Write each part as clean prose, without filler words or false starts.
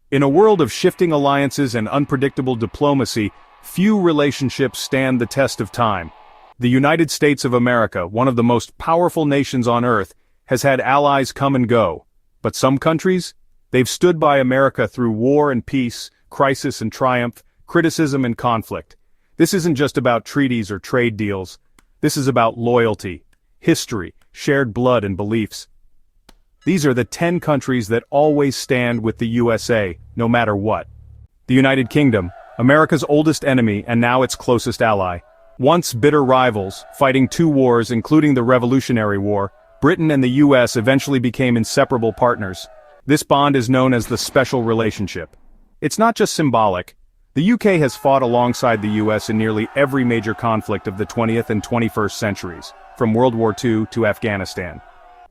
In a world of shifting alliances and unpredictable diplomacy, few relationships stand the test of time. The United States of America, one of the most powerful nations on earth, has had allies come and go. But some countries? They've stood by America through war and peace, crisis and triumph, criticism and conflict. This isn't just about treaties or trade deals. This is about loyalty, history, shared blood and beliefs. These are the 10 countries that always stand with the USA, no matter what. The United Kingdom, America's oldest enemy and now its closest ally. Once bitter rivals, fighting 2 wars including the Revolutionary War, Britain and the US eventually became inseparable partners. This bond is known as the special relationship. It's not just symbolic. The UK has fought alongside the US in nearly every major conflict of the 20th and 21st centuries, from World War II to Afghanistan.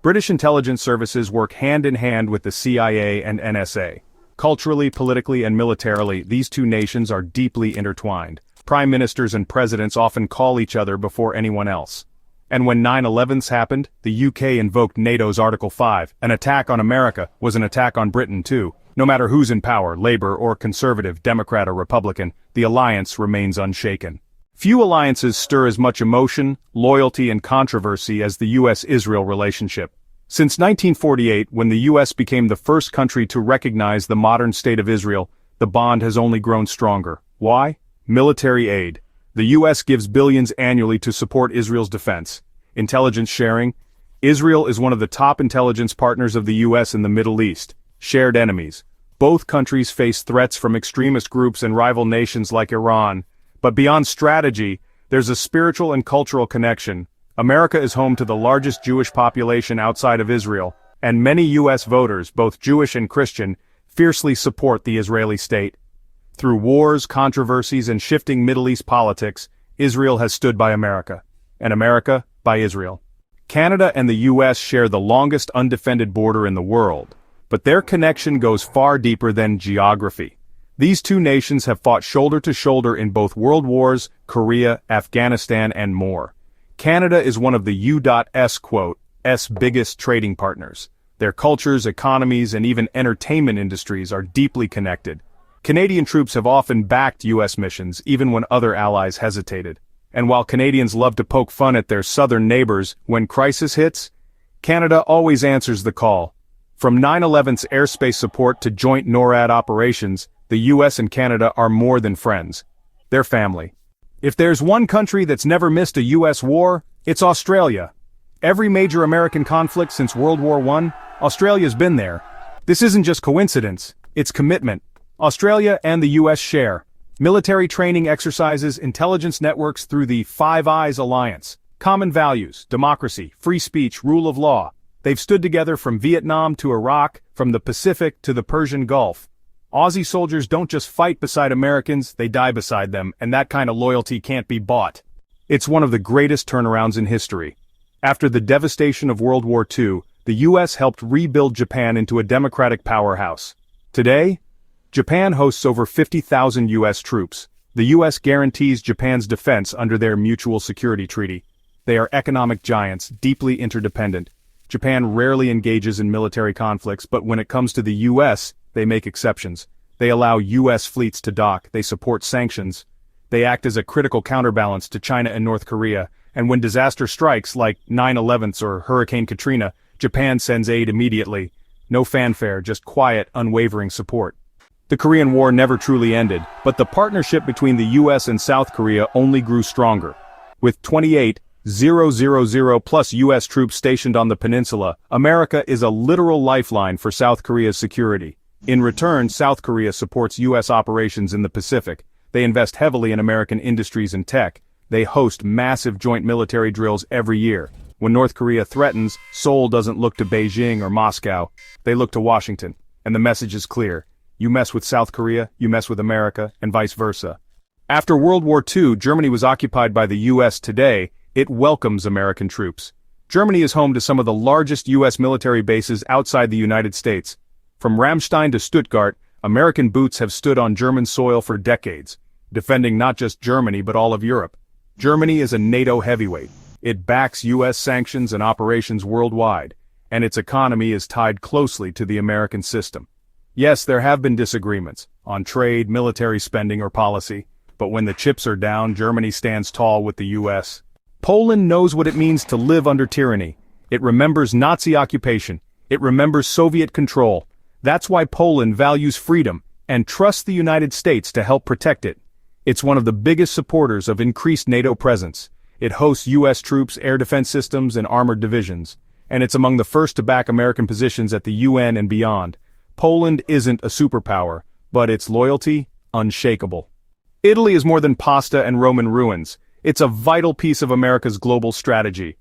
British intelligence services work hand in hand with the CIA and NSA. Culturally, politically, and militarily, these two nations are deeply intertwined. Prime ministers and presidents often call each other before anyone else. And when 9/11s happened, the UK invoked NATO's Article 5. An attack on America was an attack on Britain too. No matter who's in power, Labour or Conservative, Democrat or Republican, the alliance remains unshaken. Few alliances stir as much emotion, loyalty and controversy as the US-Israel relationship. Since 1948, when the US became the first country to recognize the modern state of Israel, the bond has only grown stronger. Why? Military aid. The US gives billions annually to support Israel's defense. Intelligence sharing. Israel is one of the top intelligence partners of the US in the Middle East. Shared enemies. Both countries face threats from extremist groups and rival nations like Iran. But beyond strategy, there's a spiritual and cultural connection. America is home to the largest Jewish population outside of Israel, and many US voters, both Jewish and Christian, fiercely support the Israeli state. Through wars, controversies, and shifting Middle East politics, Israel has stood by America, and America by Israel. Canada and the US share the longest undefended border in the world, but their connection goes far deeper than geography. These two nations have fought shoulder to shoulder in both world wars, Korea, Afghanistan, and more. Canada is one of the U.S. biggest trading partners. Their cultures, economies, and even entertainment industries are deeply connected. Canadian troops have often backed U.S. missions, even when other allies hesitated. And while Canadians love to poke fun at their southern neighbors, when crisis hits, Canada always answers the call. From 9/11's airspace support to joint NORAD operations, the US and Canada are more than friends. They're family. If there's one country that's never missed a US war, it's Australia. Every major American conflict since World War I, Australia's been there. This isn't just coincidence, it's commitment. Australia and the US share military training exercises, intelligence networks through the Five Eyes Alliance, common values, democracy, free speech, rule of law. They've stood together from Vietnam to Iraq, from the Pacific to the Persian Gulf. Aussie soldiers don't just fight beside Americans, they die beside them, and that kind of loyalty can't be bought. It's one of the greatest turnarounds in history. After the devastation of World War II, the US helped rebuild Japan into a democratic powerhouse. Today, Japan hosts over 50,000 US troops. The US guarantees Japan's defense under their mutual security treaty. They are economic giants, deeply interdependent. Japan rarely engages in military conflicts, but when it comes to the US, they make exceptions. They allow US fleets to dock, they support sanctions. They act as a critical counterbalance to China and North Korea, and when disaster strikes like 9/11s or Hurricane Katrina, Japan sends aid immediately. No fanfare, just quiet, unwavering support. The Korean War never truly ended, but the partnership between the US and South Korea only grew stronger. With 28,000 plus US troops stationed on the peninsula, America is a literal lifeline for South Korea's security. In return, South Korea supports US operations in the Pacific. They invest heavily in American industries and tech. They host massive joint military drills every year. When North Korea threatens, Seoul doesn't look to Beijing or Moscow. They look to Washington. And the message is clear. You mess with South Korea, you mess with America, and vice versa. After World War II, Germany was occupied by the US. Today, it welcomes American troops. Germany is home to some of the largest US military bases outside the United States. From Ramstein to Stuttgart, American boots have stood on German soil for decades, defending not just Germany but all of Europe. Germany is a NATO heavyweight. It backs US sanctions and operations worldwide, and its economy is tied closely to the American system. Yes, there have been disagreements on trade, military spending, or policy, but when the chips are down, Germany stands tall with the US. Poland knows what it means to live under tyranny. It remembers Nazi occupation. It remembers Soviet control. That's why Poland values freedom and trusts the United States to help protect it. It's one of the biggest supporters of increased NATO presence. It hosts US troops, air defense systems, and armored divisions. And it's among the first to back American positions at the UN and beyond. Poland isn't a superpower, but its loyalty, unshakable. Italy is more than pasta and Roman ruins. It's a vital piece of America's global strategy.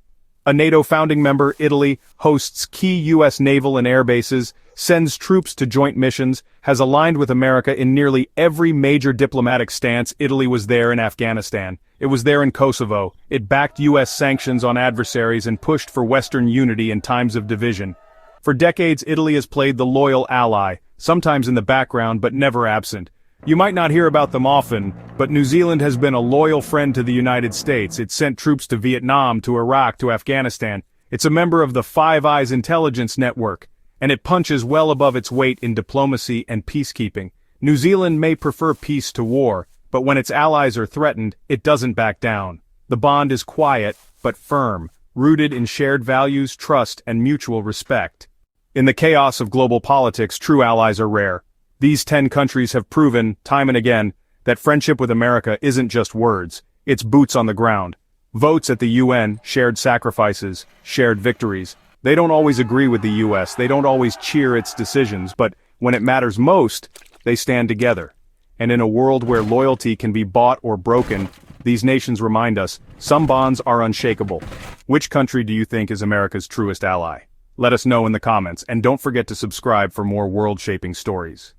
A NATO founding member, Italy hosts key US naval and air bases, sends troops to joint missions, has aligned with America in nearly every major diplomatic stance. Italy was there in Afghanistan. It was there in Kosovo. It backed US sanctions on adversaries and pushed for Western unity in times of division. For decades, Italy has played the loyal ally, sometimes in the background but never absent. You might not hear about them often, but New Zealand has been a loyal friend to the United States. It sent troops to Vietnam, to Iraq, to Afghanistan. It's a member of the Five Eyes intelligence network, and it punches well above its weight in diplomacy and peacekeeping. New Zealand may prefer peace to war, but when its allies are threatened, it doesn't back down. The bond is quiet, but firm, rooted in shared values, trust, and mutual respect. In the chaos of global politics, true allies are rare. These 10 countries have proven, time and again, that friendship with America isn't just words, it's boots on the ground. Votes at the UN, shared sacrifices, shared victories. They don't always agree with the US, they don't always cheer its decisions, but when it matters most, they stand together. And in a world where loyalty can be bought or broken, these nations remind us, some bonds are unshakable. Which country do you think is America's truest ally? Let us know in the comments, and don't forget to subscribe for more world-shaping stories.